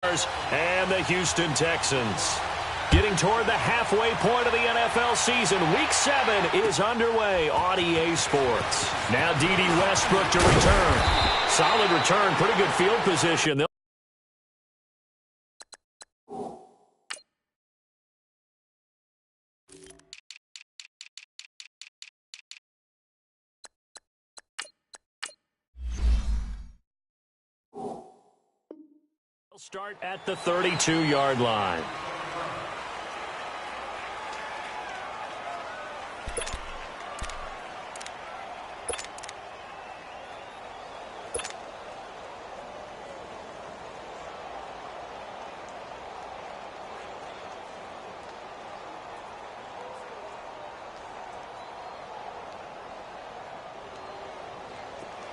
And the Houston Texans. Getting toward the halfway point of the NFL season, Week 7 is underway on EA Sports. Now D.D. Westbrook to return. Solid return, pretty good field position. They'll start at the 32-yard line.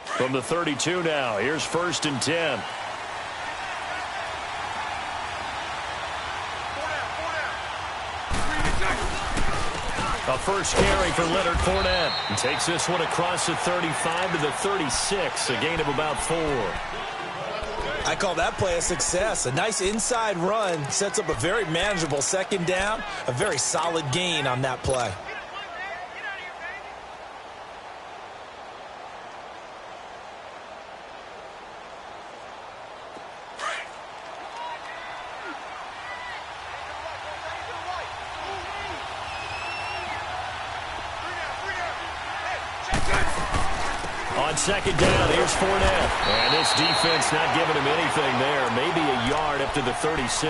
From the 32 now, here's 1st and 10. A first carry for Leonard Fournette. He takes this one across the 35 to the 36, a gain of about 4. I call that play a success. A nice inside run sets up a very manageable 2nd down, a very solid gain on that play. On 2nd down, here's Fournette. And this defense not giving him anything there. Maybe a yard up to the 36.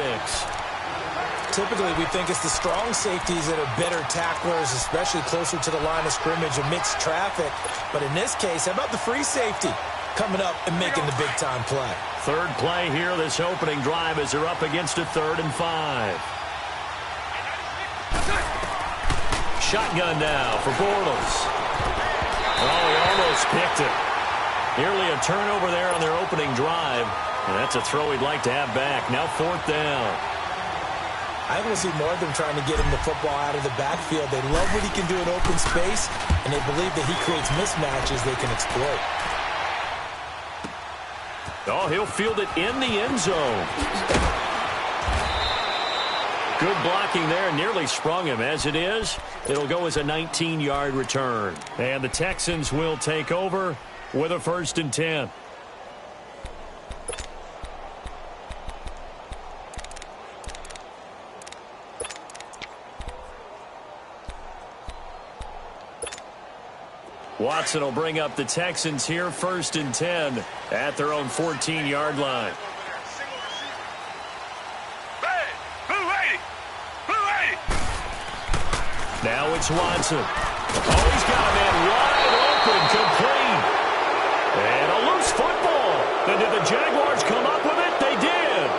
Typically, we think it's the strong safeties that are better tacklers, especially closer to the line of scrimmage amidst traffic. But in this case, how about the free safety coming up and making the big-time play? Third play here, this opening drive as they're up against a 3rd and 5. Shotgun now for Bortles. Oh, he almost picked it. Nearly a turnover there on their opening drive. And that's a throw he'd like to have back. Now 4th down. I want to see more of them trying to get him the football out of the backfield. They love what he can do in open space, and they believe that he creates mismatches they can exploit. Oh, he'll field it in the end zone. Good blocking there, nearly sprung him. As it is, it'll go as a 19-yard return. And the Texans will take over with a 1st and 10. Watson will bring up the Texans here, 1st and 10 at their own 14-yard line. Now it's Watson. Oh, he's got a man wide open, complete. And a loose football. And did the Jaguars come up with it? They did.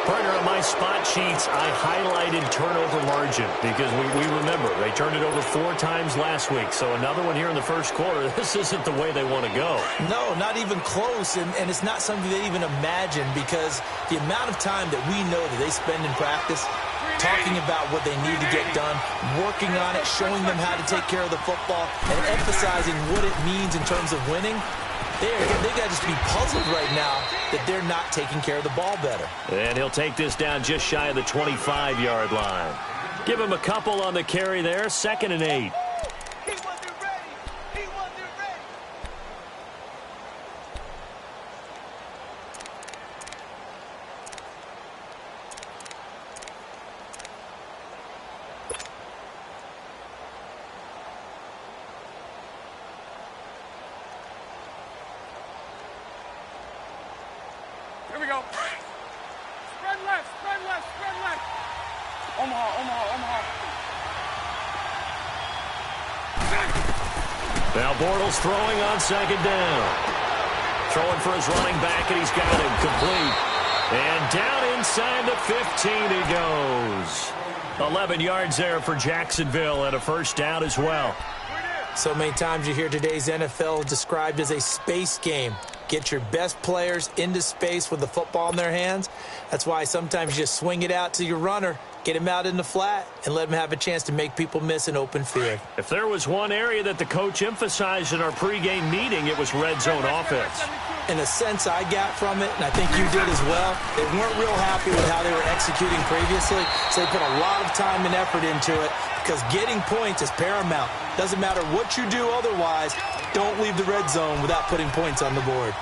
Partner, on my spot sheets, I highlighted turnover margin because we remember they turned it over 4 times last week. So another one here in the first quarter. This isn't the way they want to go. No, not even close. And it's not something they even imagine because the amount of time that we know that they spend in practice talking about what they need to get done, working on it, showing them how to take care of the football, and emphasizing what it means in terms of winning. They got to just be puzzled right now that they're not taking care of the ball better. And he'll take this down just shy of the 25-yard line. Give him a couple on the carry there, 2nd and 8. Here we go. Spread left, spread left, spread left. Omaha. Now Bortles throwing on 2nd down. Throwing for his running back, and he's got him complete. And down inside the 15 he goes. 11 yards there for Jacksonville and a 1st down as well. So many times you hear today's NFL described as a space game. Get your best players into space with the football in their hands. That's why sometimes you just swing it out to your runner, get him out in the flat, and let him have a chance to make people miss an open field. If there was one area that the coach emphasized in our pregame meeting, it was red zone offense. And the sense I got from it, and I think you did as well, they weren't real happy with how they were executing previously, so they put a lot of time and effort into it because getting points is paramount. Doesn't matter what you do otherwise, don't leave the red zone without putting points on the board.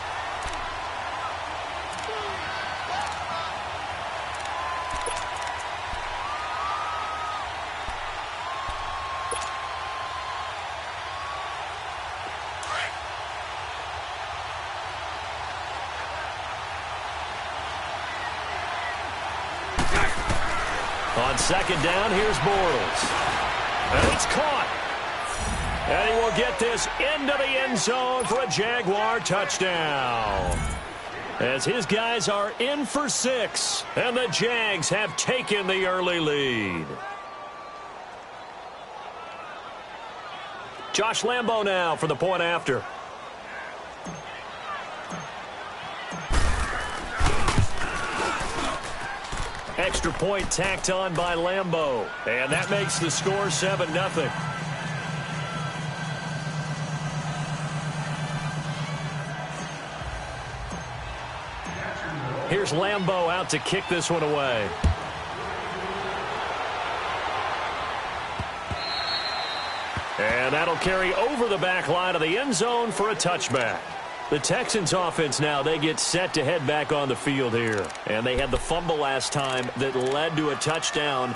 On second down, here's Bortles. And it's caught. And he will get this into the end zone for a Jaguar touchdown. As his guys are in for 6, and the Jags have taken the early lead. Josh Lambo now for the point after. Extra point tacked on by Lambo. And that makes the score 7-0. Here's Lambo out to kick this one away. And that'll carry over the back line of the end zone for a touchback. The Texans offense now, they get set to head back on the field here. And they had the fumble last time that led to a touchdown.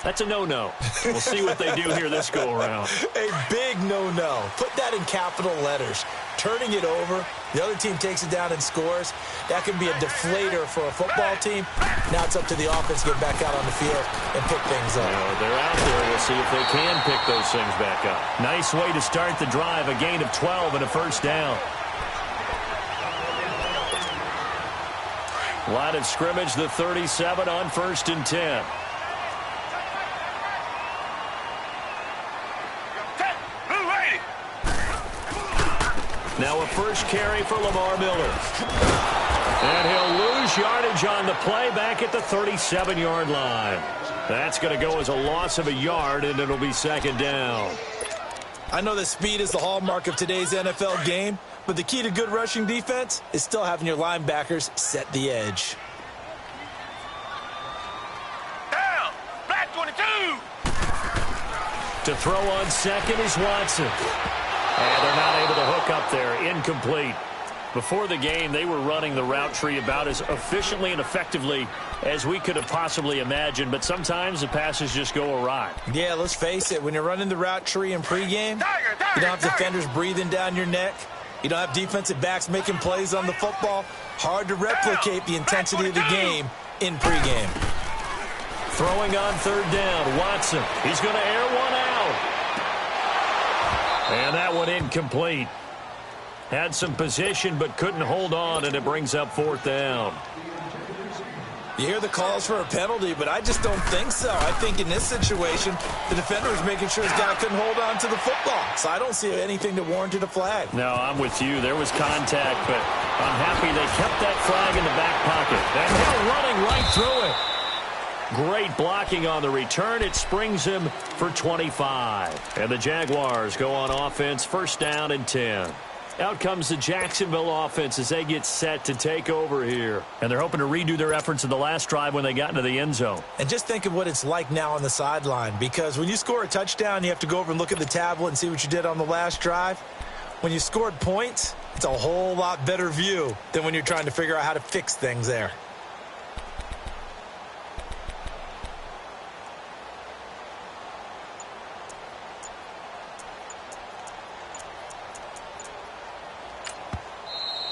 That's a no-no. We'll see what they do here this go-around. A big no-no. Put that in capital letters. Turning it over, the other team takes it down and scores. That can be a deflator for a football team. Now it's up to the offense to get back out on the field and pick things up. They're out there. We'll see if they can pick those things back up. Nice way to start the drive. A gain of 12 and a first down. Line of scrimmage, the 37 on 1st and 10. Now a first carry for Lamar Miller. And he'll lose yardage on the play back at the 37-yard line. That's going to go as a loss of a yard, and it'll be second down. I know that speed is the hallmark of today's NFL game, but the key to good rushing defense is still having your linebackers set the edge. Down, flat 22. To throw on second is Watson. And they're not able to hook up there. Incomplete. Before the game, they were running the route tree about as efficiently and effectively as we could have possibly imagined, but sometimes the passes just go awry. Yeah, let's face it. When you're running the route tree in pregame, you don't have defenders breathing down your neck. You don't have defensive backs making plays on the football. Hard to replicate the intensity of the game in pregame. Throwing on third down, Watson. He's going to air one out. And that one incomplete. Had some position but couldn't hold on, and it brings up fourth down. You hear the calls for a penalty, but I just don't think so. I think in this situation, the defender was making sure his guy couldn't hold on to the football. So I don't see anything that warranted a flag. No, I'm with you. There was contact, but I'm happy they kept that flag in the back pocket. And now running right through it. Great blocking on the return. It springs him for 25. And the Jaguars go on offense, first down and 10. Out comes the Jacksonville offense as they get set to take over here. And they're hoping to redo their efforts in the last drive when they got into the end zone. And just think of what it's like now on the sideline, because when you score a touchdown, you have to go over and look at the tablet and see what you did on the last drive. When you scored points, it's a whole lot better view than when you're trying to figure out how to fix things there.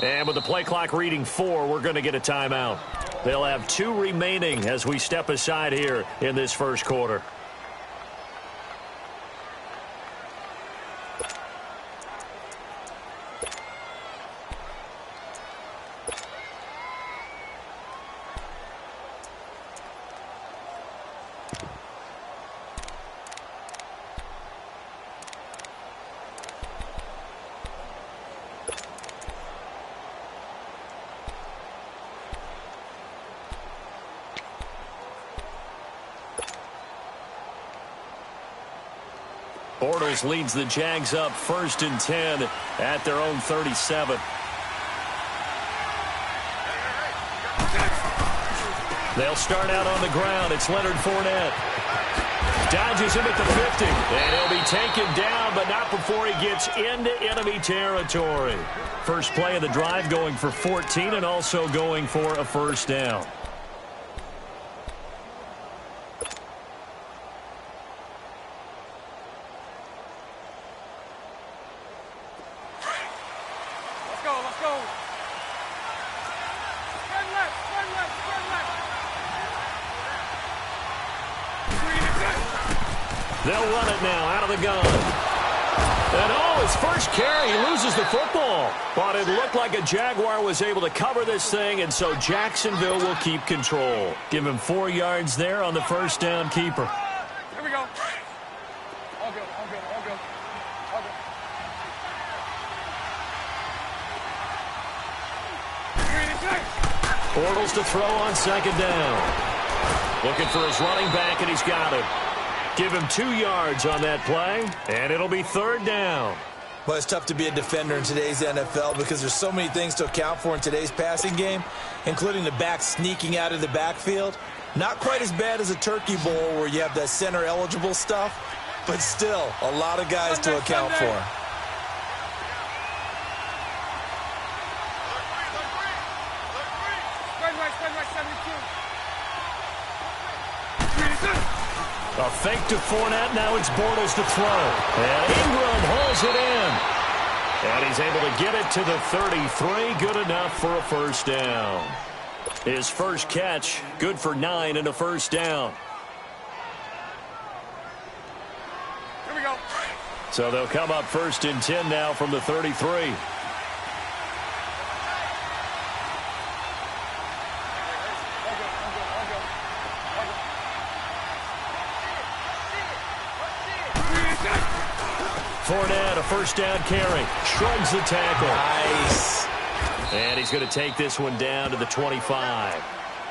And with the play clock reading 4, we're going to get a timeout. They'll have 2 remaining as we step aside here in this first quarter. Bortles leads the Jags up first and 10 at their own 37. They'll start out on the ground. It's Leonard Fournette. Dodges him at the 50. And he'll be taken down, but not before he gets into enemy territory. First play of the drive going for 14 and also going for a first down. Let's go. Spread left. They'll run it now out of the gun. And his first carry, he loses the football. But it looked like a Jaguar was able to cover this thing, and so Jacksonville will keep control. Give him 4 yards there on the first down keeper. Here we go. All good. Bortles to throw on second down. Looking for his running back, and he's got it. Give him 2 yards on that play, and it'll be third down. Well, it's tough to be a defender in today's NFL because there's so many things to account for in today's passing game, including the back sneaking out of the backfield. Not quite as bad as a turkey bowl where you have that center-eligible stuff, but still a lot of guys to account for. Spread right, 72. A fake to Fournette. Now it's Bortles to throw. And Ingram holds it in. And he's able to get it to the 33. Good enough for a first down. His first catch, good for 9 and a first down. Here we go. So they'll come up first and 10 now from the 33. Fournette, a first down carry. Shrugs the tackle. Nice. And he's going to take this one down to the 25.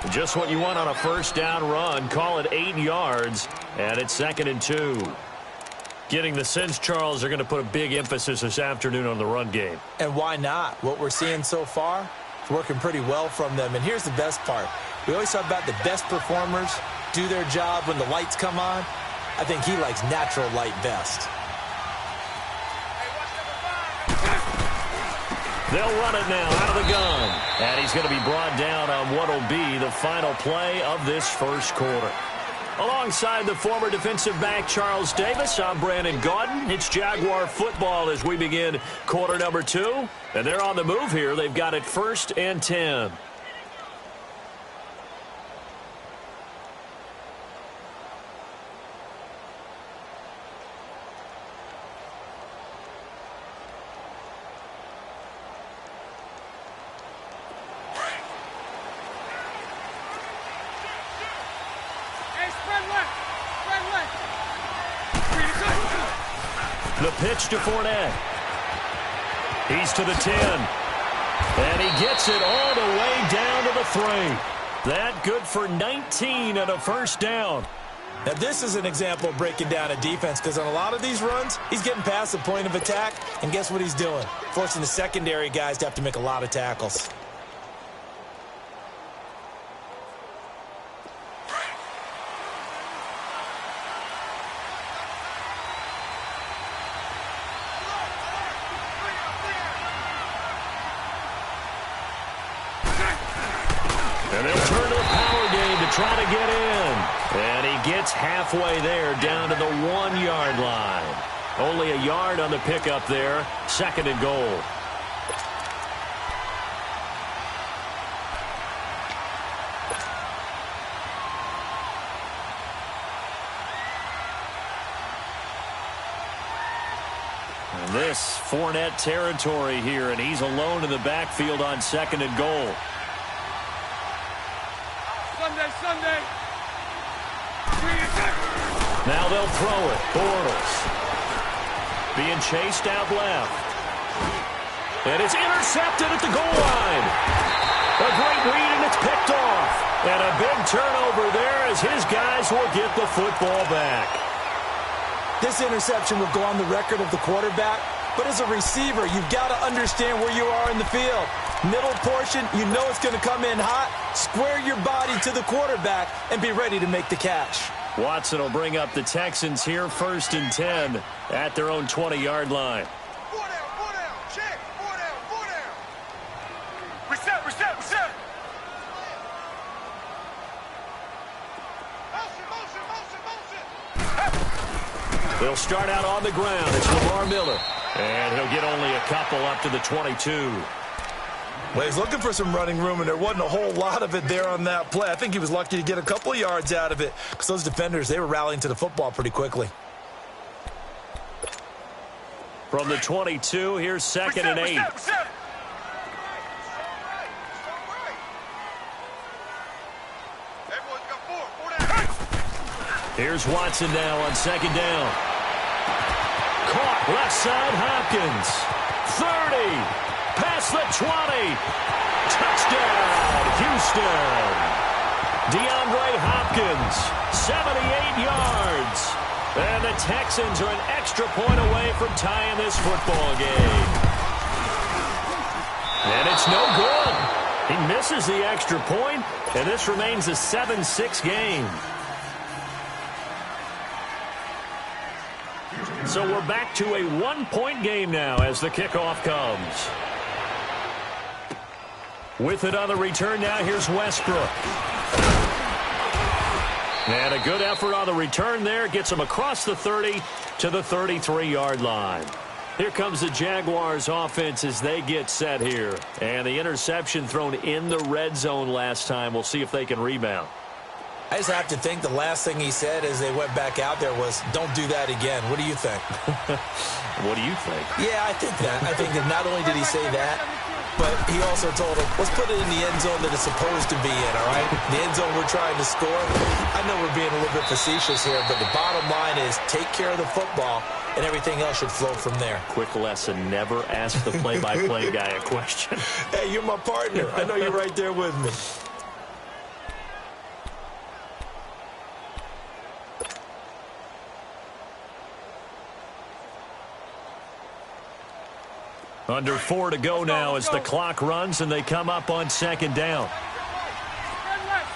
Just what you want on a first down run. Call it 8 yards. And it's 2nd and 2. Getting the sense, Charles, are going to put a big emphasis this afternoon on the run game. And why not? What we're seeing so far is working pretty well from them. And here's the best part. We always talk about the best performers do their job when the lights come on. I think he likes natural light best. They'll run it now out of the gun. And he's going to be brought down on what will be the final play of this first quarter. Alongside the former defensive back Charles Davis, I'm Brandon Gaudin. It's Jaguar football as we begin quarter number 2. And they're on the move here. They've got it 1st and 10. The pitch to Fournette. He's to the 10. And he gets it all the way down to the 3. That good for 19 and a first down. Now, this is an example of breaking down a defense because on a lot of these runs, he's getting past the point of attack, and guess what he's doing? Forcing the secondary guys to have to make a lot of tackles. And they'll turn to the power game to try to get in. And he gets halfway there down to the 1-yard line. Only a yard on the pickup there. 2nd and goal. And this Fournette territory here, and he's alone in the backfield on 2nd and goal. Sunday. Now they'll throw it. Bortles. Being chased out left. And it's intercepted at the goal line. A great read, and it's picked off. And a big turnover there as his guys will get the football back. This interception will go on the record of the quarterback, but as a receiver, you've got to understand where you are in the field. Middle portion, you know it's going to come in hot. Square your body to the quarterback and be ready to make the catch. Watson will bring up the Texans here, 1st and 10 at their own 20-yard line. 4 down, check, 4 down. Reset. Motion. They'll start out on the ground. It's Lamar Miller. And he'll get only a couple up to the 22. Well, he's looking for some running room, and there wasn't a whole lot of it there on that play. I think he was lucky to get a couple of yards out of it because those defenders, they were rallying to the football pretty quickly. From the 22, here's 2nd and 8. Reset. Everyone's got 4 down. Here's Watson now on 2nd down. Caught left side, Hopkins. 30. Past the 20. Touchdown, Houston. DeAndre Hopkins, 78 yards. And the Texans are an extra point away from tying this football game. And it's no good. He misses the extra point, and this remains a 7-6 game. So we're back to a 1-point game now as the kickoff comes. With it on the return now, here's Westbrook. And a good effort on the return there. Gets him across the 30 to the 33-yard line. Here comes the Jaguars offense as they get set here. And the interception thrown in the red zone last time. We'll see if they can rebound. I just have to think the last thing he said as they went back out there was, don't do that again. What do you think? What do you think? Yeah, I think that. I think that not only did he say that, but he also told him, let's put it in the end zone that it's supposed to be in, all right? The end zone we're trying to score. I know we're being a little bit facetious here, but the bottom line is take care of the football, and everything else should flow from there. Quick lesson, never ask the play-by-play guy a question. Hey, you're my partner. I know you're right there with me. Under 4 to go now as the clock runs and they come up on 2nd down. Spread left.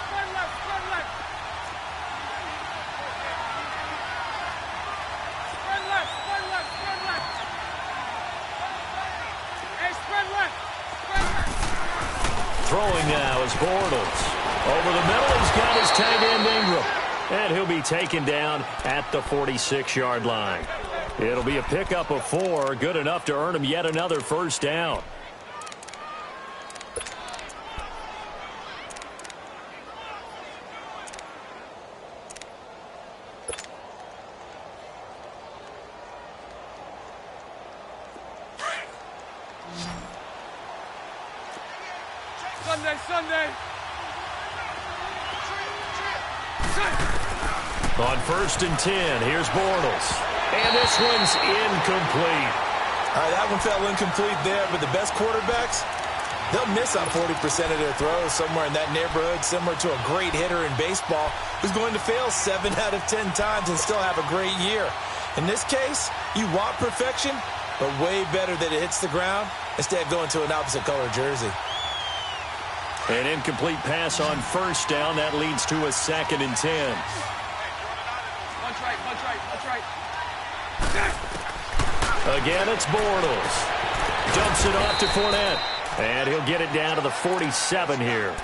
Hey, spread left. Throwing now is Bortles. Over the middle, he's got his tight end Ingram. And he'll be taken down at the 46-yard line. It'll be a pickup of 4, good enough to earn him yet another 1st down. Sunday. On 1st and 10, here's Bortles. And this one's incomplete. All right, that one fell incomplete there, but the best quarterbacks, they'll miss on 40% of their throws somewhere in that neighborhood, similar to a great hitter in baseball who's going to fail 7 out of 10 times and still have a great year. In this case, you want perfection, but way better that it hits the ground instead of going to an opposite color jersey. An incomplete pass on 1st down. That leads to a 2nd and 10. Punch right. Again, it's Bortles. Dumps it off to Fournette. And he'll get it down to the 47 here.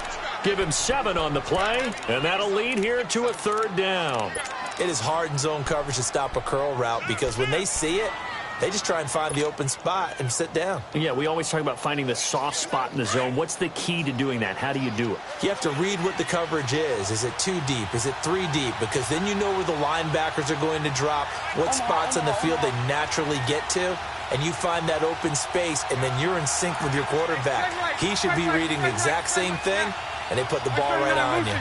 Give him 7 on the play, and that'll lead here to a 3rd down. It is hard in zone coverage to stop a curl route because when they see it, they just try and find the open spot and sit down. Yeah, we always talk about finding the soft spot in the zone. What's the key to doing that? How do you do it? You have to read what the coverage is. Is it 2 deep? Is it 3 deep? Because then you know where the linebackers are going to drop, what spots on the field they naturally get to, and you find that open space, and then you're in sync with your quarterback. He should be reading the exact same thing, and they put the ball right on you.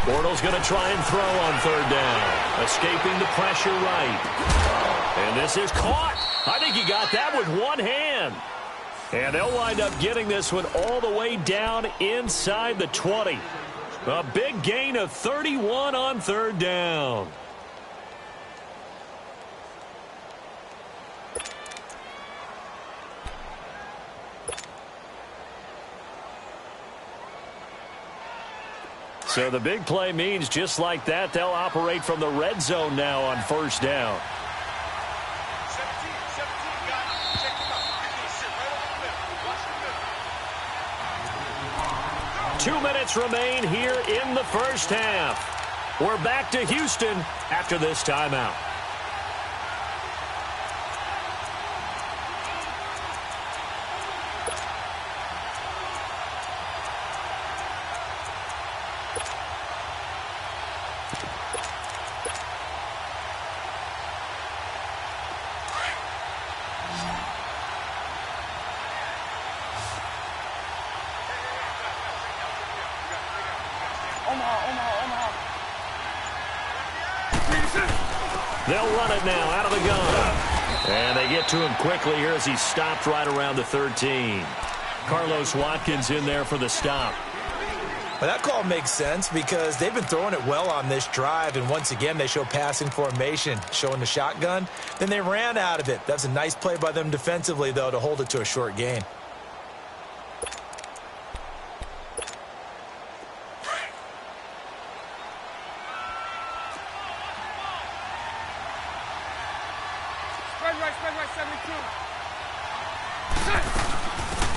Bortles going to try and throw on 3rd down. Escaping the pressure right. And this is caught. I think he got that with one hand. And they'll wind up getting this one all the way down inside the 20. A big gain of 31 on 3rd down. So the big play means just like that, they'll operate from the red zone now on first down. 2 minutes remain here in the first half. We're back to Houston after this timeout. They'll run it now out of the gun. And they get to him quickly here as he stopped right around the 13. Carlos Watkins in there for the stop. Well, that call makes sense because they've been throwing it well on this drive, and once again they show passing formation, showing the shotgun. Then they ran out of it. That's a nice play by them defensively, though, to hold it to a short gain.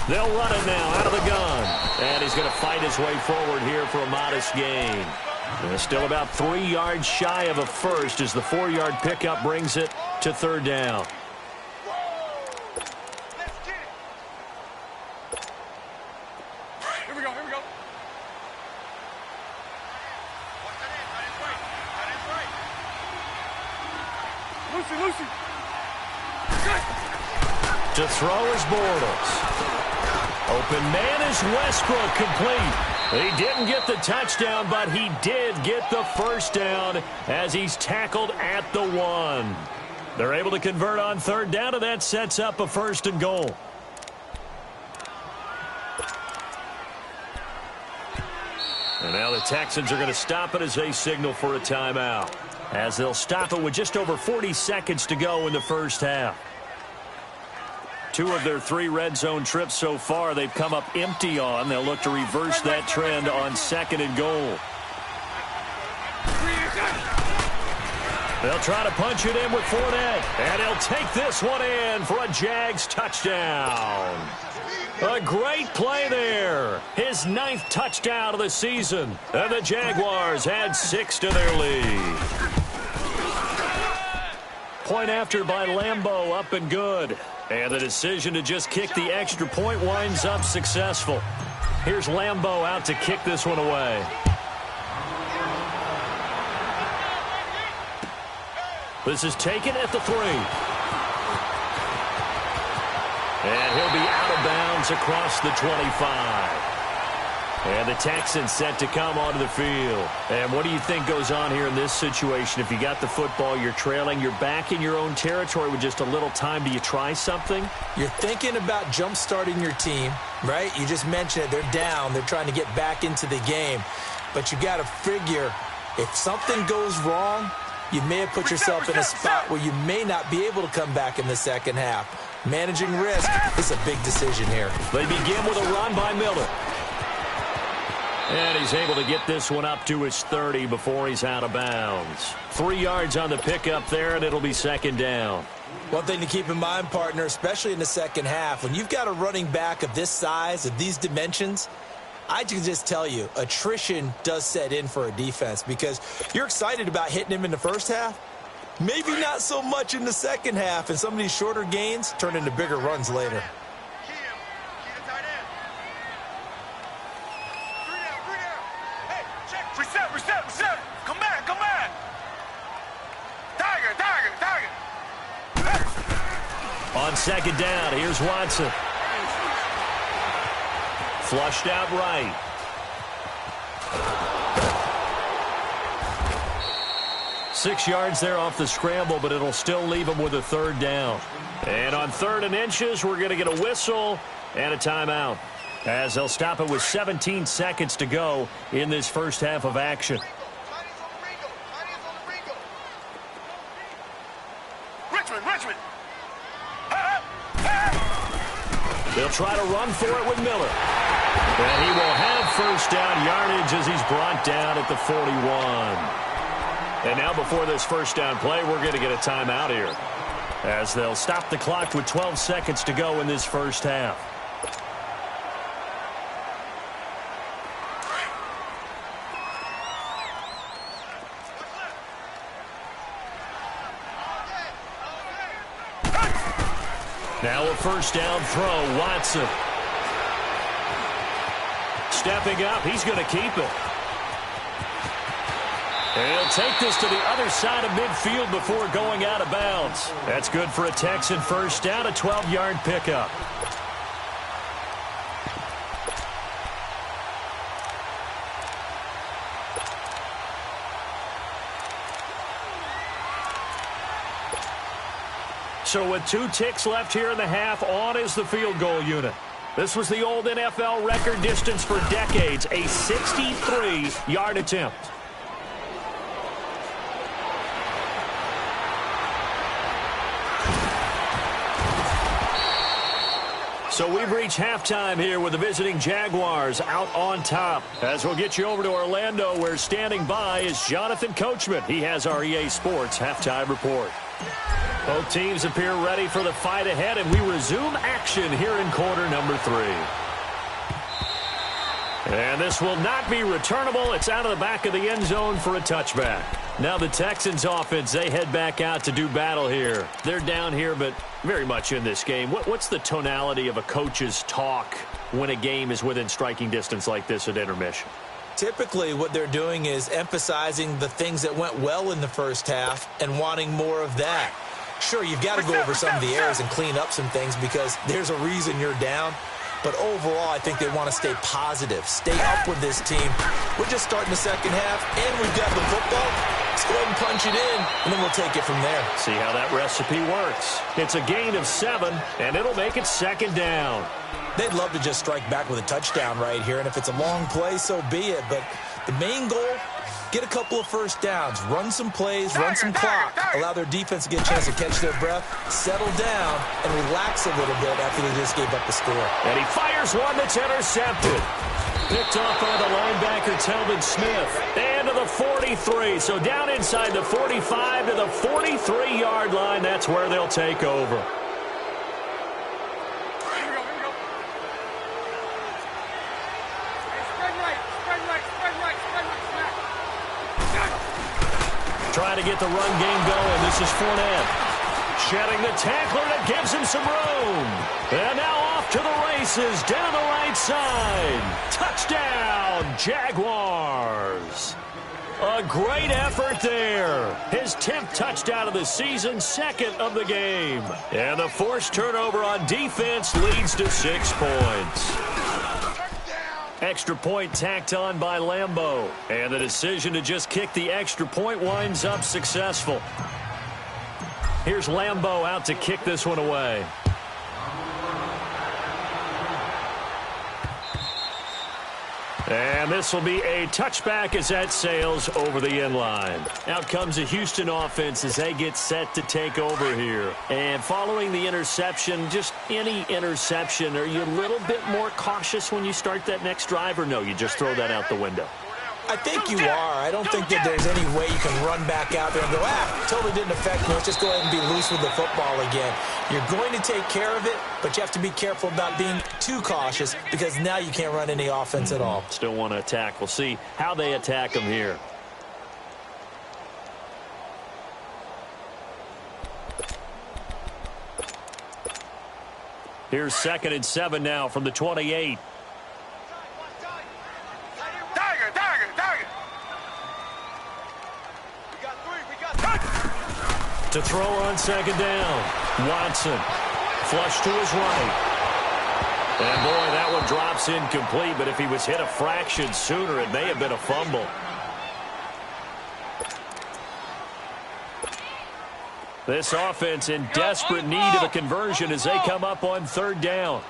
They'll run it now out of the gun. And he's going to fight his way forward here for a modest gain. And still about 3 yards shy of a first as the 4-yard pickup brings it to third down. Here we go, here we go. Lucy. To throw is Bortles. Open man is Westbrook, complete. He didn't get the touchdown, but he did get the first down as he's tackled at the 1. They're able to convert on third down, and that sets up a 1st and goal. And now the Texans are going to stop it as they signal for a timeout, as they'll stop it with just over 40 seconds to go in the first half. 2 of their 3 red zone trips so far they've come up empty on. They'll look to reverse that trend on 2nd and goal. They'll try to punch it in with Fournette. And he'll take this one in for a Jags touchdown. A great play there. His 9th touchdown of the season. And the Jaguars add 6 to their lead. Point after by Lambeau, up and good. And the decision to just kick the extra point winds up successful. Here's Lambeau out to kick this one away. This is taken at the 3. And he'll be out of bounds across the 25. And the Texans set to come onto the field. And what do you think goes on here in this situation? If you got the football, you're trailing, you're back in your own territory with just a little time. Do you try something? You're thinking about jump-starting your team, right? You just mentioned it. They're down. They're trying to get back into the game. But you got to figure, if something goes wrong, you may have put yourself in a spot where you may not be able to come back in the second half. Managing risk is a big decision here. They begin with a run by Miller. And he's able to get this one up to his 30 before he's out of bounds. 3 yards on the pickup there, and it'll be 2nd down. One thing to keep in mind, partner, especially in the second half, when you've got a running back of this size, of these dimensions, I can just tell you, attrition does set in for a defense because you're excited about hitting him in the first half. Maybe not so much in the second half, and some of these shorter gains turn into bigger runs later. Reset. Come back. Tiger. On 2nd down, here's Watson. Flushed out right. Six yards there off the scramble, but it'll still leave him with a 3rd down. And on 3rd and inches, we're going to get a whistle and a timeout, as they'll stop it with 17 seconds to go in this first half of action. Richmond. They'll try to run for it with Miller. And he will have first down yardage as he's brought down at the 41. And now before this first down play, we're going to get a timeout here, as they'll stop the clock with 12 seconds to go in this first half. Now a first down throw, Watson. Stepping up, he's going to keep it. And he'll take this to the other side of midfield before going out of bounds. That's good for a Texan first down, a 12-yard pickup. So with 2 ticks left here in the half, on is the field goal unit. This was the old NFL record distance for decades, a 63-yard attempt. So we've reached halftime here with the visiting Jaguars out on top. As we'll get you over to Orlando, where standing by is Jonathan Coachman. He has our EA Sports halftime report. Both teams appear ready for the fight ahead, and we resume action here in quarter number 3. And this will not be returnable. It's out of the back of the end zone for a touchback. Now the Texans offense, they head back out to do battle here. They're down here, but very much in this game. What's the tonality of a coach's talk when a game is within striking distance like this at intermission? Typically, what they're doing is emphasizing the things that went well in the first half and wanting more of that. Sure, you've got to go over some of the errors and clean up some things because there's a reason you're down. But overall, I think they want to stay positive, stay up with this team. We're just starting the second half, and we've got the football. Let's go ahead and punch it in, and then we'll take it from there. See how that recipe works. It's a gain of 7, and it'll make it second down. They'd love to just strike back with a touchdown right here, and if it's a long play, so be it. But the main goal, get a couple of first downs, run some plays, run some clock, allow their defense to get a chance to catch their breath, settle down, and relax a little bit after they just gave up the score. And he fires one that's intercepted. Picked off by the linebacker, Telvin Smith. And to the 43. So down inside the 45 to the 43-yard line. That's where they'll take over. Trying to get the run game going. This is Fournette. Shedding the tackler that gives him some room. And now off to the races down the right side. Touchdown, Jaguars. A great effort there. His 10th touchdown of the season, second of the game. And the forced turnover on defense leads to 6 points. Extra point tacked on by Lambeau. And the decision to just kick the extra point winds up successful. Here's Lambeau out to kick this one away. And this will be a touchback as that sails over the end line. Out comes the Houston offense as they get set to take over here. And following the interception, just any interception, are you a little bit more cautious when you start that next drive, or no, you just throw that out the window? I think you are. I don't think that there's any way you can run back out there and go, totally didn't affect me. Let's just go ahead and be loose with the football again. You're going to take care of it, but you have to be careful about being too cautious because now you can't run any offense at all. Still want to attack. We'll see how they attack them here. Here's 2nd and 7 now from the 28. To throw on 2nd down. Watson. Flush to his right. And boy, that one drops incomplete, but if he was hit a fraction sooner, it may have been a fumble. This offense in desperate need of a conversion as they come up on 3rd down.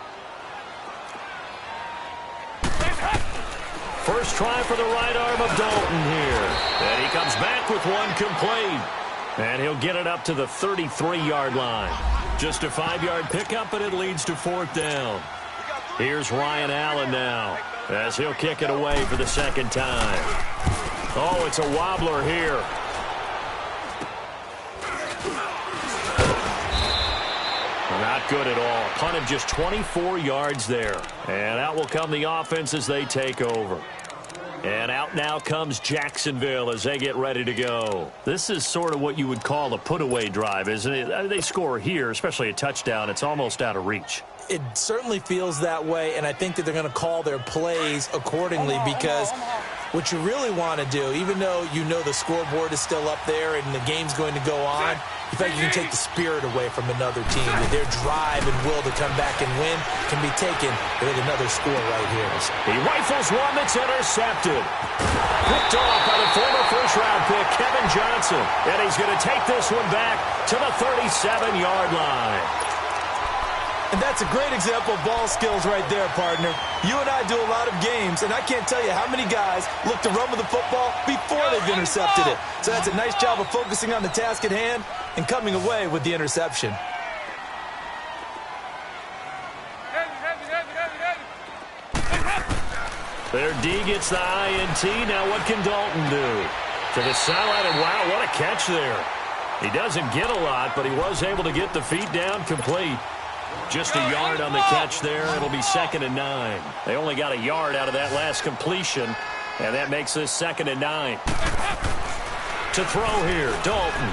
First try for the right arm of Dalton here. And he comes back with one complete. And he'll get it up to the 33-yard line. Just a 5-yard pickup, and it leads to 4th down. Here's Ryan Allen now. as he'll kick it away for the second time. Oh, it's a wobbler here. Not good at all. Punt of just 24 yards there. And out will come the offense as they take over. And out now comes Jacksonville as they get ready to go. This is sort of what you would call a put-away drive, isn't it? They score here, especially a touchdown. It's almost out of reach. It certainly feels that way, and I think that they're going to call their plays accordingly because what you really want to do, even though you know the scoreboard is still up there and the game's going to go on, you think you can take the spirit away from another team. That their drive and will to come back and win can be taken with another score right here. He rifles one that's intercepted. Picked off by the former first-round pick, Kevin Johnson. And he's going to take this one back to the 37-yard line. And that's a great example of ball skills right there, partner. You and I do a lot of games, and I can't tell you how many guys look to run with the football before they've intercepted it. So that's a nice job of focusing on the task at hand and coming away with the interception. Their D gets the INT. Now what can Dalton do? To the sideline, and wow, what a catch there. He doesn't get a lot, but he was able to get the feet down complete. Just a yard on the catch there. It'll be 2nd and 9. They only got a yard out of that last completion, and that makes this 2nd and 9. To throw here, Dalton.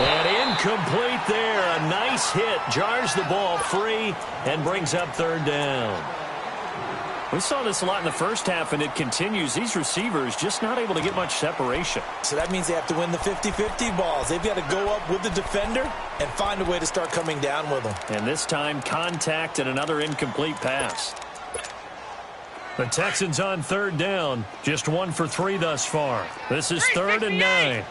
And incomplete there. A nice hit. Jars the ball free and brings up 3rd down. We saw this a lot in the first half, and it continues. These receivers just not able to get much separation. So that means they have to win the 50-50 balls. They've got to go up with the defender and find a way to start coming down with them. And this time, contact and another incomplete pass. The Texans on 3rd down. Just 1 for 3 thus far. This is 3rd and 9.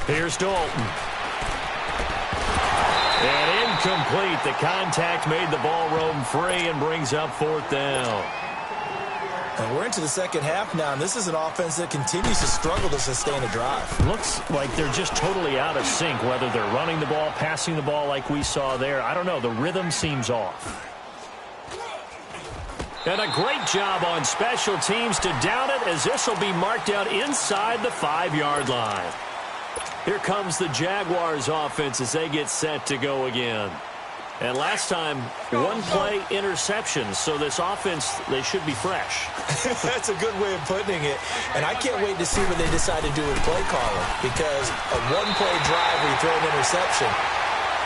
Here's Dalton. And incomplete. The contact made the ball roam free and brings up 4th down. And we're into the second half now, and this is an offense that continues to struggle to sustain a drive. Looks like they're just totally out of sync, whether they're running the ball, passing the ball like we saw there. I don't know. The rhythm seems off. And a great job on special teams to down it, as this will be marked out inside the 5-yard line. Here comes the Jaguars offense as they get set to go again. And last time, 1-play interception. So this offense, they should be fresh. That's a good way of putting it. And I can't wait to see what they decide to do with play calling. Because a 1-play drive where you throw an interception,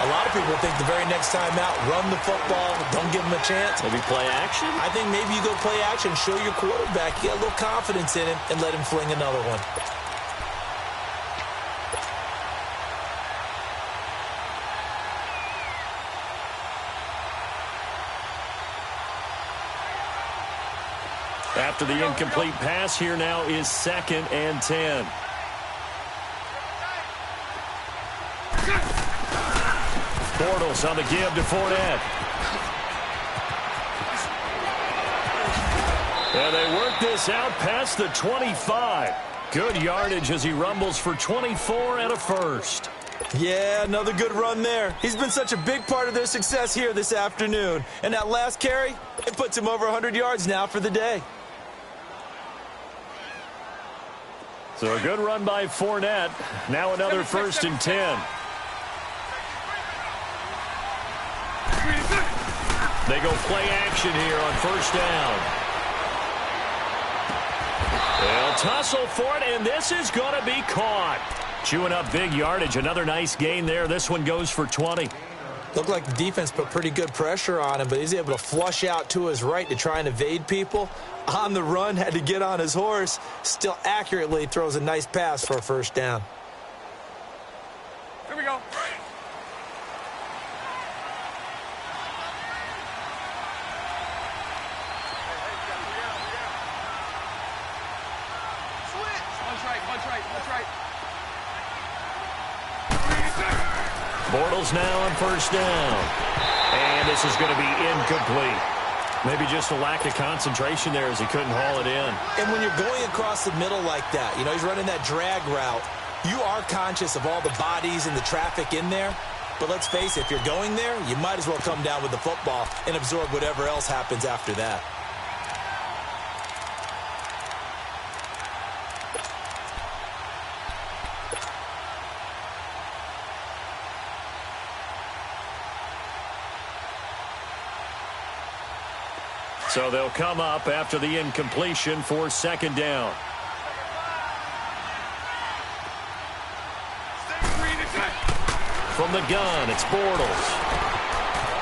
a lot of people think the very next time out, run the football, don't give them a chance. Maybe play action? I think maybe you go play action, show your quarterback, get a little confidence in him, and let him fling another one. After the incomplete pass, here now is 2nd and 10. Bortles on the give to Fournette. And they work this out past the 25. Good yardage as he rumbles for 24 and a first. Yeah, another good run there. He's been such a big part of their success here this afternoon. And that last carry, it puts him over 100 yards now for the day. So a good run by Fournette. Now another 1st and 10. They go play action here on 1st down. They'll tussle for it, and this is going to be caught. Chewing up big yardage. Another nice gain there. This one goes for 20. Looked like the defense put pretty good pressure on him, but he's able to flush out to his right to try and evade people. On the run, had to get on his horse. Still accurately throws a nice pass for a 1st down. Here we go. Switch. One's right, one's right, one's right. Bortles now on 1st down. And this is going to be incomplete. Maybe just a lack of concentration there as he couldn't haul it in. And when you're going across the middle like that, you know, he's running that drag route, you are conscious of all the bodies and the traffic in there. But let's face it, if you're going there, you might as well come down with the football and absorb whatever else happens after that. So they'll come up after the incompletion for second down. From the gun, it's Bortles.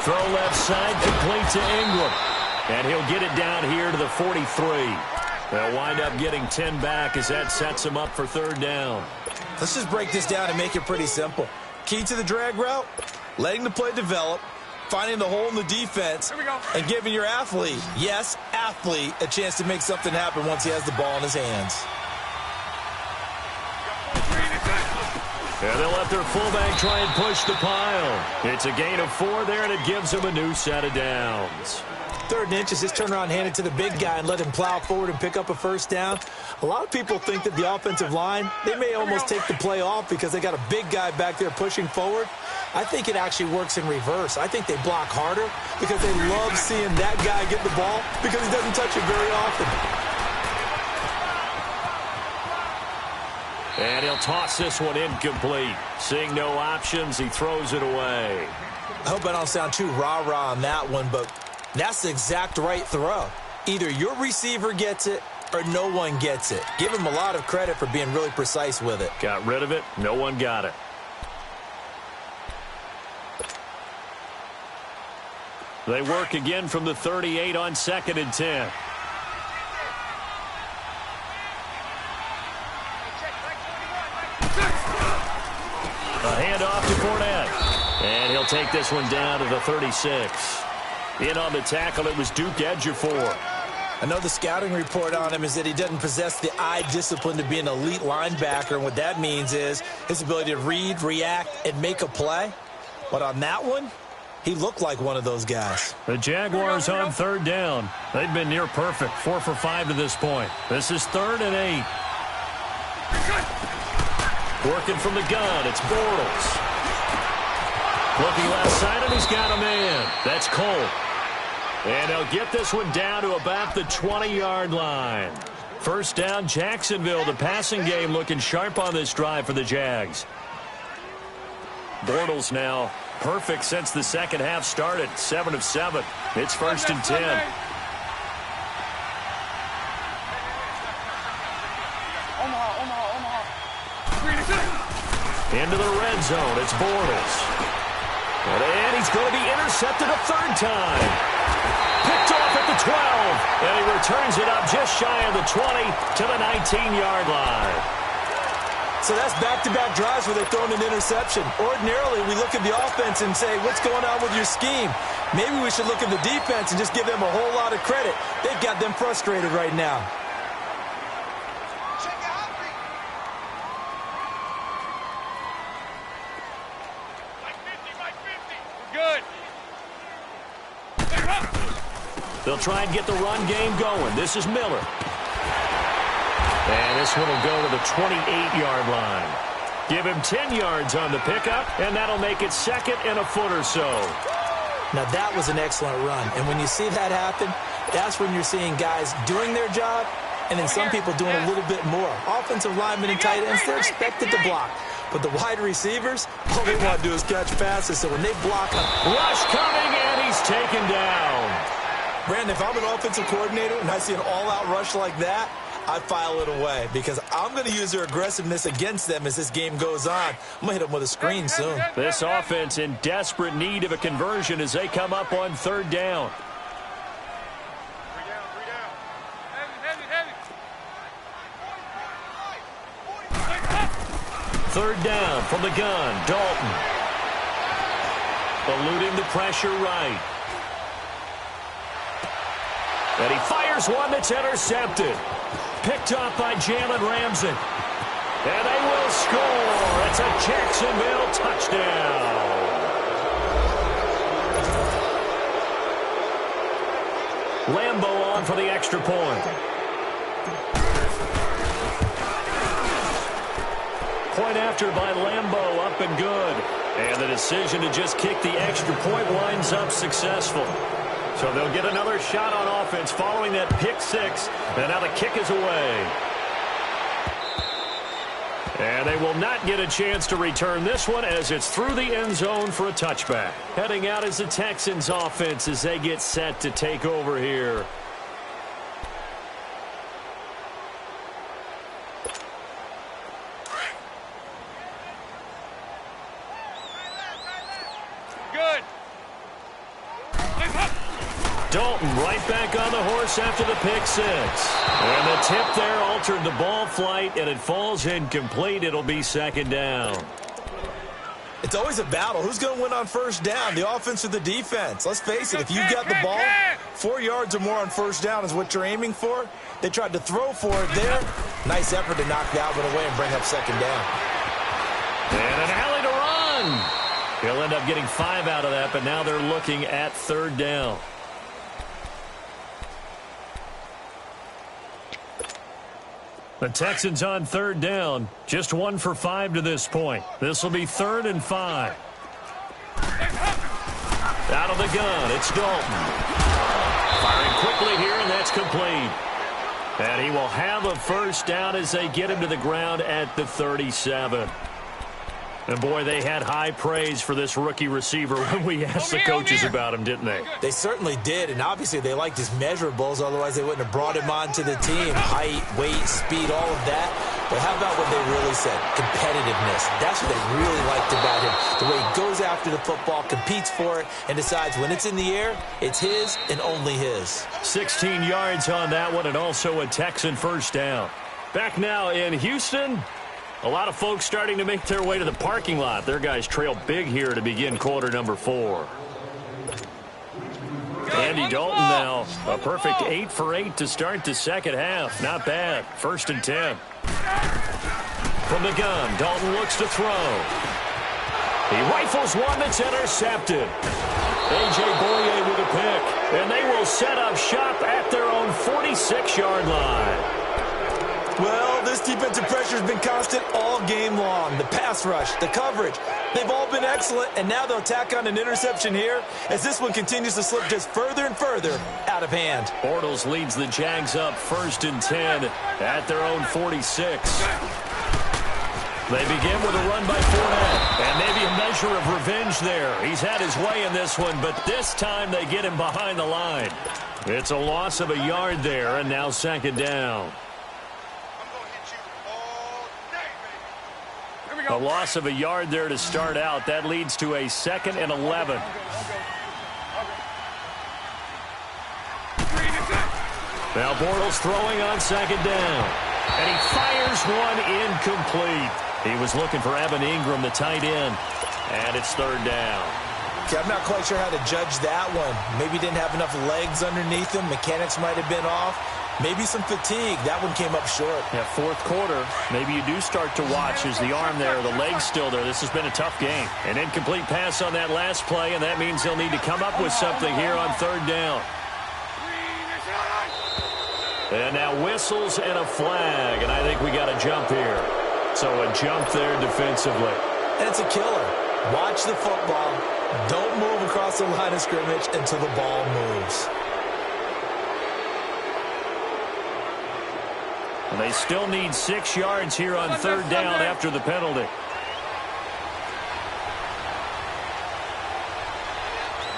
Throw left side, complete to Ingram. And he'll get it down here to the 43. They'll wind up getting 10 back as that sets them up for third down. Let's just break this down and make it pretty simple. Key to the drag route, letting the play develop, finding the hole in the defense, and giving your athlete, yes, athlete, a chance to make something happen once he has the ball in his hands. And they'll let their fullback try and push the pile. It's a gain of 4 there, and it gives them a new set of downs. 3rd and inches, just turn around, hand it to the big guy, and let him plow forward and pick up a first down. A lot of people think that the offensive line, they may almost take the play off because they got a big guy back there pushing forward. I think it actually works in reverse. I think they block harder because they love seeing that guy get the ball because he doesn't touch it very often. And he'll toss this one incomplete. Seeing no options, he throws it away. I hope I don't sound too rah-rah on that one, but that's the exact right throw. Either your receiver gets it or no one gets it. Give him a lot of credit for being really precise with it. Got rid of it. No one got it. They work again from the 38 on 2nd and 10. A handoff to Fournette. And he'll take this one down to the 36. In on the tackle, it was Duke Ejiofor. I know the scouting report on him is that he doesn't possess the eye discipline to be an elite linebacker, and what that means is his ability to read, react, and make a play. But on that one, he looked like one of those guys. The Jaguars on 3rd down. They've been near perfect, 4 for 5 to this point. This is 3rd and 8. Working from the gun, it's Bortles. Looking left side, and he's got a man. That's Cole. And they'll get this one down to about the 20-yard line. First down, Jacksonville. The passing game looking sharp on this drive for the Jags. Bortles now perfect since the second half started. 7 of 7. It's 1st and 10. Into the red zone. It's Bortles. And he's going to be intercepted a 3rd time. Picked off at the 12. And he returns it up just shy of the 20 to the 19-yard line. So that's back-to-back drives where they've thrown an interception. Ordinarily, we look at the offense and say, what's going on with your scheme? Maybe we should look at the defense and just give them a whole lot of credit. They've got them frustrated right now. They'll try and get the run game going. This is Miller. And this one will go to the 28-yard line. Give him 10 yards on the pickup, and that'll make it 2nd and a foot or so. Now, that was an excellent run. And when you see that happen, that's when you're seeing guys doing their job and then some people doing a little bit more. Offensive linemen and tight ends, they're expected to block. But the wide receivers, all they want to do is catch passes. So when they block them, rush coming, and he's taken down. Brandon, if I'm an offensive coordinator and I see an all-out rush like that, I file it away because I'm going to use their aggressiveness against them as this game goes on. I'm going to hit them with a screen soon. This offense in desperate need of a conversion as they come up on 3rd down. Third down from the gun, Dalton. Eluding the pressure right. And he fires one that's intercepted. Picked off by Jalen Ramsey. And they will score. It's a Jacksonville touchdown. Lambeau on for the extra point. Point after by Lambeau, up and good. And the decision to just kick the extra point winds up successful. So they'll get another shot on offense following that pick six. And now the kick is away. And they will not get a chance to return this one as it's through the end zone for a touchback. Heading out is the Texans offense as they get set to take over here. Good. Dalton right back on the horse after the pick six. And the tip there altered the ball flight, and it falls incomplete. It'll be second down. It's always a battle. Who's going to win on first down, the offense or the defense? Let's face it, if you've got the ball, 4 yards or more on first down is what you're aiming for. They tried to throw for it there. Nice effort to knock that one away and bring up second down. And an alley to run. He'll end up getting 5 out of that, but now they're looking at third down. The Texans on third down. Just 1 for 5 to this point. This will be 3rd and 5. Out of the gun, it's Dalton. Firing quickly here, and that's complete. And he will have a first down as they get him to the ground at the 37. And, boy, they had high praise for this rookie receiver when we asked the coaches about him, didn't they? They certainly did, and obviously they liked his measurables. Otherwise, they wouldn't have brought him onto the team. Height, weight, speed, all of that. But how about what they really said? Competitiveness. That's what they really liked about him. The way he goes after the football, competes for it, and decides when it's in the air, it's his and only his. 16 yards on that one, and also a Texan first down. Back now in Houston. A lot of folks starting to make their way to the parking lot. Their guys trail big here to begin quarter number 4. Andy Dalton now, a perfect 8 for 8 to start the second half. Not bad. 1st and 10. From the gun, Dalton looks to throw. He rifles one that's intercepted. A.J. Boye with a pick. And they will set up shop at their own 46-yard line. Well, this defensive pressure has been constant all game long. The pass rush, the coverage, they've all been excellent, and now they'll tack on an interception here as this one continues to slip just further and further out of hand. Bortles leads the Jags up 1st and 10 at their own 46. They begin with a run by Fournette, and maybe a measure of revenge there. He's had his way in this one, but this time they get him behind the line. It's a loss of a yard there, and now second down. A loss of a yard there to start out. That leads to a 2nd and 11. Now Bortles throwing on second down. And he fires one incomplete. He was looking for Evan Ingram, the tight end. And it's 3rd down. Okay, I'm not quite sure how to judge that one. Maybe didn't have enough legs underneath him. Mechanics might have been off. Maybe some fatigue. That one came up short. Yeah, 4th quarter. Maybe you do start to watch as the arm there, the leg's still there. This has been a tough game. An incomplete pass on that last play, and that means they'll need to come up with something here on 3rd down. And now whistles and a flag, and I think we got a jump here. So a jump there defensively. And it's a killer. Watch the football. Don't move across the line of scrimmage until the ball moves. And they still need 6 yards here on 3rd down after the penalty.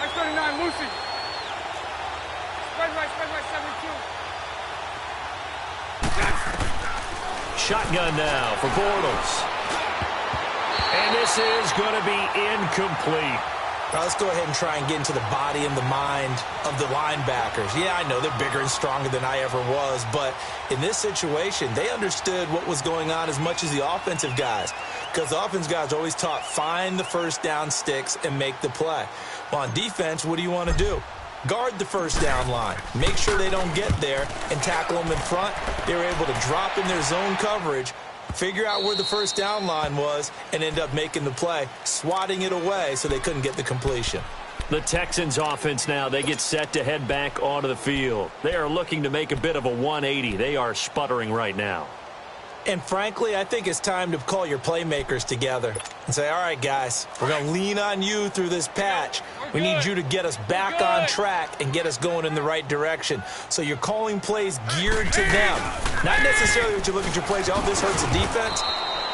Nice 39, Lucy. Spread right, 72. Shotgun now for Bortles. And this is going to be incomplete. Now let's go ahead and try and get into the body and the mind of the linebackers. Yeah, I know they're bigger and stronger than I ever was, but in this situation, they understood what was going on as much as the offensive guys, because the offensive guys are always taught, find the first down sticks and make the play. Well, on defense, what do you want to do? Guard the first down line. Make sure they don't get there and tackle them in front. They were able to drop in their zone coverage, figure out where the first down line was, and end up making the play, swatting it away so they couldn't get the completion. The Texans offense now, they get set to head back onto the field. They are looking to make a bit of a 180. They are sputtering right now. And frankly, I think it's time to call your playmakers together and say, all right, guys, we're going to lean on you through this patch. We need you to get us back on track and get us going in the right direction. So you're calling plays geared to them. Not necessarily that you look at your plays, oh, this hurts the defense.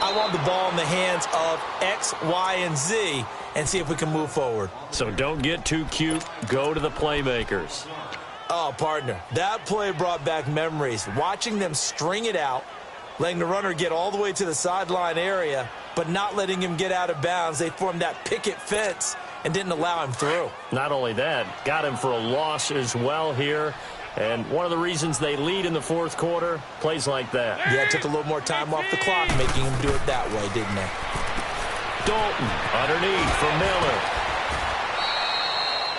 I want the ball in the hands of X, Y, and Z and see if we can move forward. So don't get too cute. Go to the playmakers. Oh, partner, that play brought back memories. Watching them string it out, letting the runner get all the way to the sideline area, but not letting him get out of bounds. They formed that picket fence and didn't allow him through. Not only that, got him for a loss as well here. And one of the reasons they lead in the fourth quarter, plays like that. Yeah, it took a little more time off the clock, making him do it that way, didn't they? Dalton underneath for Miller.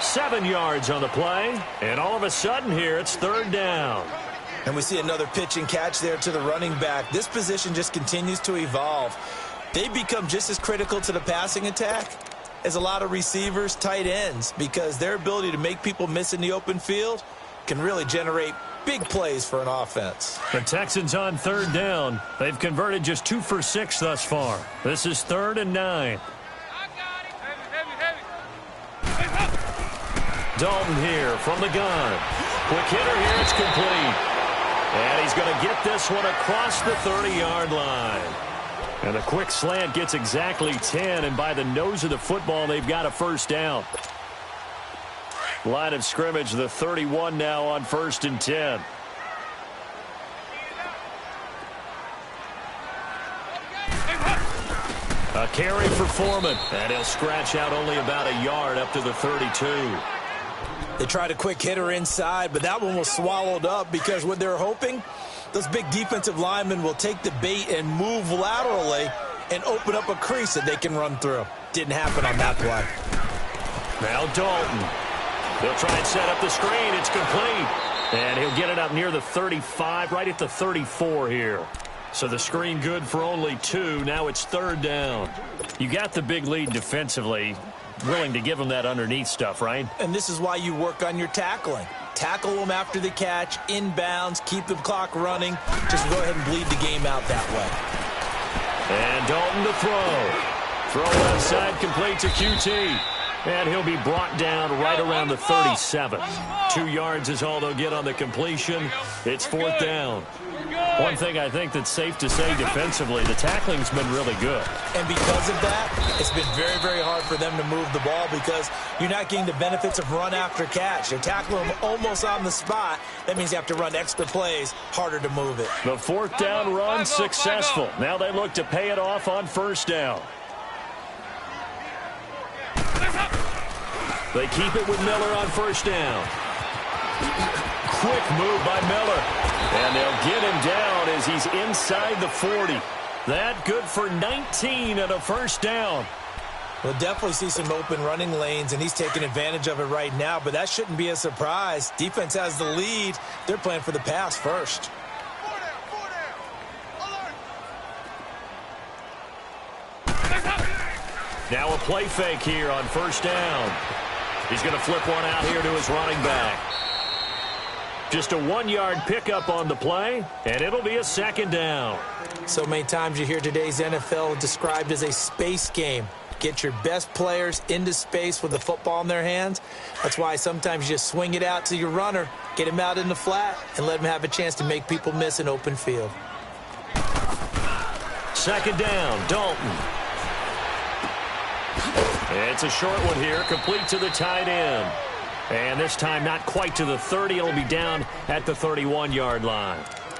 7 yards on the play, and all of a sudden here, it's third down. And we see another pitch and catch there to the running back. This position just continues to evolve. They become just as critical to the passing attack as a lot of receivers, tight ends, because their ability to make people miss in the open field can really generate big plays for an offense. The Texans on third down. They've converted just 2 for 6 thus far. This is 3rd and 9. Dalton here from the gun. Quick hitter here, it's complete. And he's going to get this one across the 30-yard line. And a quick slant gets exactly 10, and by the nose of the football, they've got a first down. Line of scrimmage, the 31 now on 1st and 10. A carry for Foreman, and he'll scratch out only about a yard up to the 32. They tried a quick hitter inside, but that one was swallowed up because what they're hoping, those big defensive linemen will take the bait and move laterally and open up a crease that they can run through. Didn't happen on that play. Now Dalton. They'll try and set up the screen. It's complete. And he'll get it up near the 35, right at the 34 here. So the screen good for only 2. Now it's third down. You got the big lead defensively. Willing to give them that underneath stuff, right? And this is why you work on your tackling. Tackle them after the catch, inbounds, keep the clock running. Just go ahead and bleed the game out that way. And Dalton to throw. Throw left side, complete to QT. And he'll be brought down right around the 37. 2 yards is all they'll get on the completion. It's 4th down. One thing I think that's safe to say defensively, the tackling's been really good. And because of that, it's been very, very hard for them to move the ball because you're not getting the benefits of run after catch. You're tackling them almost on the spot. That means you have to run extra plays, harder to move it. The 4th down run successful. Now they look to pay it off on 1st down. They keep it with Miller on 1st down. Quick move by Miller. And they'll get him down as he's inside the 40. That good for 19 and a 1st down. We'll definitely see some open running lanes, and he's taking advantage of it right now, but that shouldn't be a surprise. Defense has the lead. They're playing for the pass first. Now a play fake here on 1st down. He's going to flip one out here to his running back. Just a 1-yard pickup on the play, and it'll be a 2nd down. So many times you hear today's NFL described as a space game. Get your best players into space with the football in their hands. That's why sometimes you just swing it out to your runner, get him out in the flat, and let him have a chance to make people miss an open field. 2nd down, Dalton. It's a short one here, complete to the tight end. And this time not quite to the 30. It'll be down at the 31-yard line.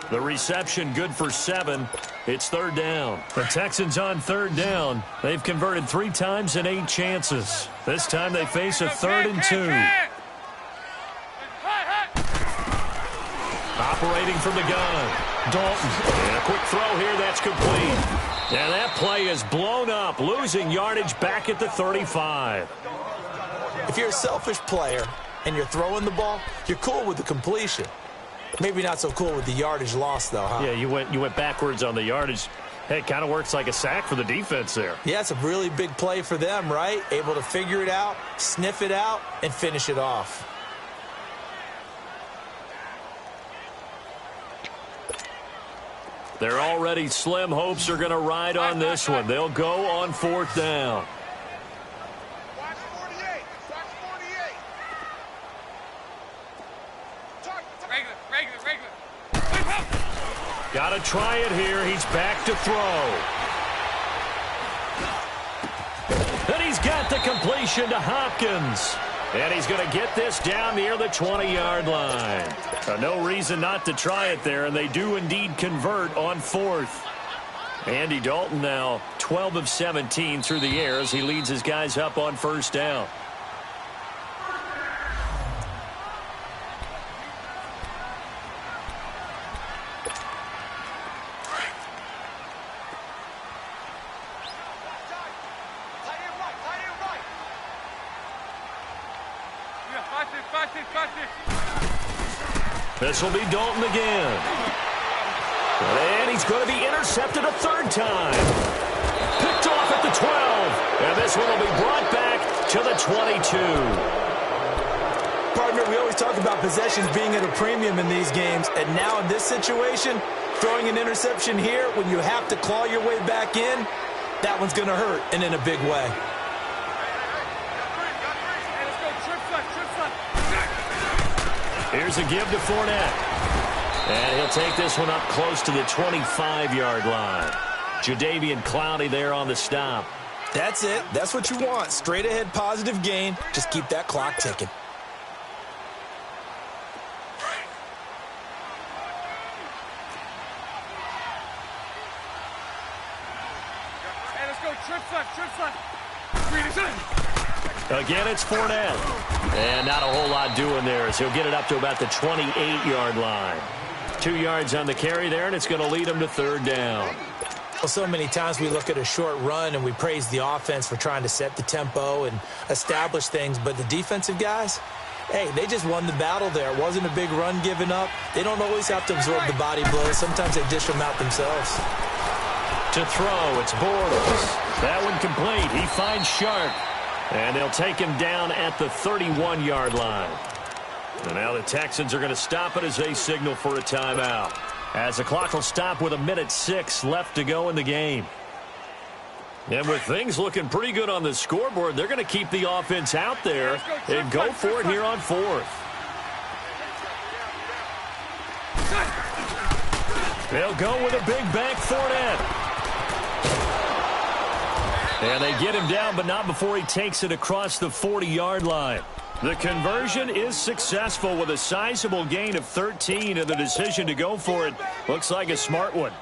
The reception good for 7. It's 3rd down. The Texans on 3rd down. They've converted 3 times in 8 chances. This time they face a 3rd and 2. Operating from the gun. Dalton. And a quick throw here. That's complete. And that play is blown up, losing yardage back at the 35. If you're a selfish player and you're throwing the ball, you're cool with the completion. Maybe not so cool with the yardage loss, though, huh? Yeah, you went backwards on the yardage. Hey, it kind of works like a sack for the defense there. Yeah, it's a really big play for them, right? Able to figure it out, sniff it out, and finish it off. Their already slim hopes are going to ride on this one. They'll go on 4th down. Watch 48. Watch 48. Regular. Got to try it here. He's back to throw. And he's got the completion to Hopkins. And he's going to get this down near the 20-yard line. No reason not to try it there, and they do indeed convert on 4th. Andy Dalton now 12 of 17 through the air as he leads his guys up on 1st down. This will be Dalton again. And he's going to be intercepted a 3rd time. Picked off at the 12. And this one will be brought back to the 22. Partner, we always talk about possessions being at a premium in these games. And now in this situation, throwing an interception here when you have to claw your way back in, that one's going to hurt, and in a big way. Here's a give to Fournette. And he'll take this one up close to the 25-yard line. Jadeveon Clowney there on the stop. That's it. That's what you want. Straight ahead positive gain. Just keep that clock ticking. Hey, let's go. Trips left. Again, it's Fournette. And not a whole lot doing there as he'll get it up to about the 28-yard line. 2 yards on the carry there, and it's going to lead him to 3rd down. Well, so many times we look at a short run and we praise the offense for trying to set the tempo and establish things, but the defensive guys, hey, they just won the battle there. It wasn't a big run given up. They don't always have to absorb the body blows. Sometimes they dish them out themselves. To throw, it's Bortles. That one complete. He finds Sharp. And they'll take him down at the 31-yard line. And now the Texans are going to stop it as they signal for a timeout. As the clock will stop with 1:06 left to go in the game. And with things looking pretty good on the scoreboard, they're going to keep the offense out there and go for it here on 4th. They'll go with a big bank Fournette. And they get him down, but not before he takes it across the 40-yard line. The conversion is successful with a sizable gain of 13, and the decision to go for it looks like a smart one.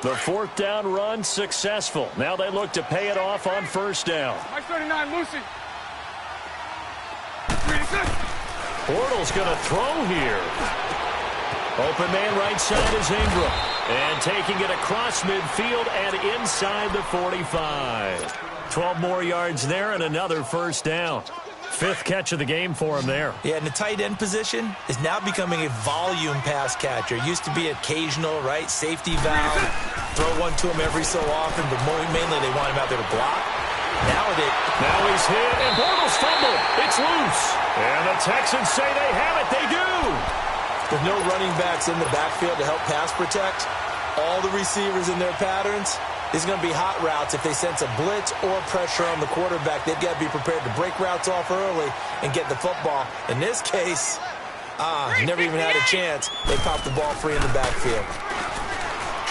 The 4th down run successful. Now they look to pay it off on 1st down. Mike 39, Lucy. Bortles going to throw here. Open man right side is Ingram. And taking it across midfield and inside the 45. 12 more yards there and another 1st down. 5th catch of the game for him there. Yeah, and the tight end position is now becoming a volume pass catcher. Used to be occasional, right? Safety valve. Throw one to him every so often, but mainly they want him out there to block. Now he's hit, and Bortles fumbled. It's loose. And the Texans say they have it. They do. With no running backs in the backfield to help pass protect, all the receivers in their patterns, it's going to be hot routes. If they sense a blitz or pressure on the quarterback, they've got to be prepared to break routes off early and get the football. In this case, never even had a chance. They popped the ball free in the backfield.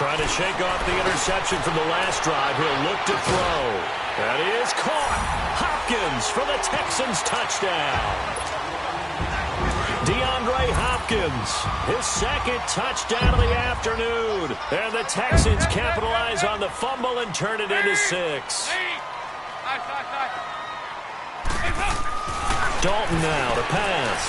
Trying to shake off the interception from the last drive. He'll look to throw. That is caught. Hopkins for the Texans touchdown. DeAndre Hopkins, his 2nd touchdown of the afternoon. And the Texans capitalize on the fumble and turn it into 6. Dalton now to pass.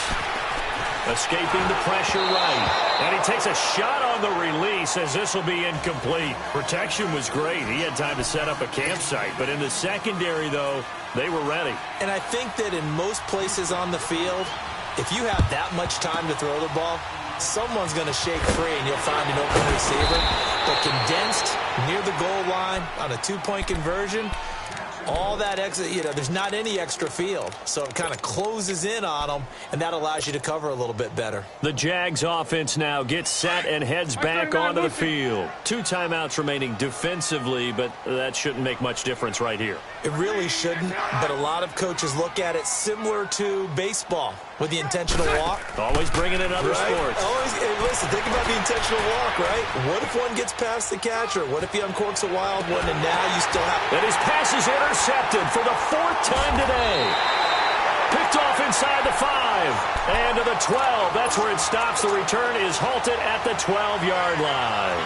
Escaping the pressure right. And he takes a shot on the release as this will be incomplete. Protection was great. He had time to set up a campsite. But in the secondary, though, they were ready. And I think that in most places on the field, if you have that much time to throw the ball, someone's going to shake free and you'll find an open receiver. But condensed near the goal line on a 2-point conversion, All that extra, there's not any extra field. So it kind of closes in on them, and that allows you to cover a little bit better. The Jags offense now gets set and heads back onto the field. 2 timeouts remaining defensively, but that shouldn't make much difference right here. It really shouldn't, but a lot of coaches look at it similar to baseball with the intentional walk. Always bringing in other sports. Always, hey, listen, think about the intentional walk, right? What if one gets past the catcher? What if he uncorks a wild one, and now you still have... And his pass is intercepted for the 4th time today. Picked off inside the 5 and to the 12. That's where it stops. The return is halted at the 12-yard line.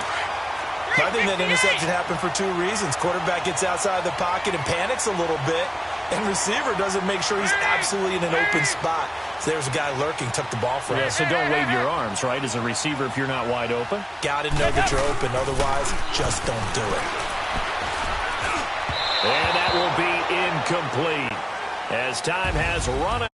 I think that interception happened for 2 reasons. Quarterback gets outside the pocket and panics a little bit, and receiver doesn't make sure he's absolutely in an open spot. So there's a guy lurking, took the ball from him. Yeah, so don't wave your arms, right, as a receiver if you're not wide open. Got to know that you're open. Otherwise, just don't do it. And that will be incomplete as time has run out.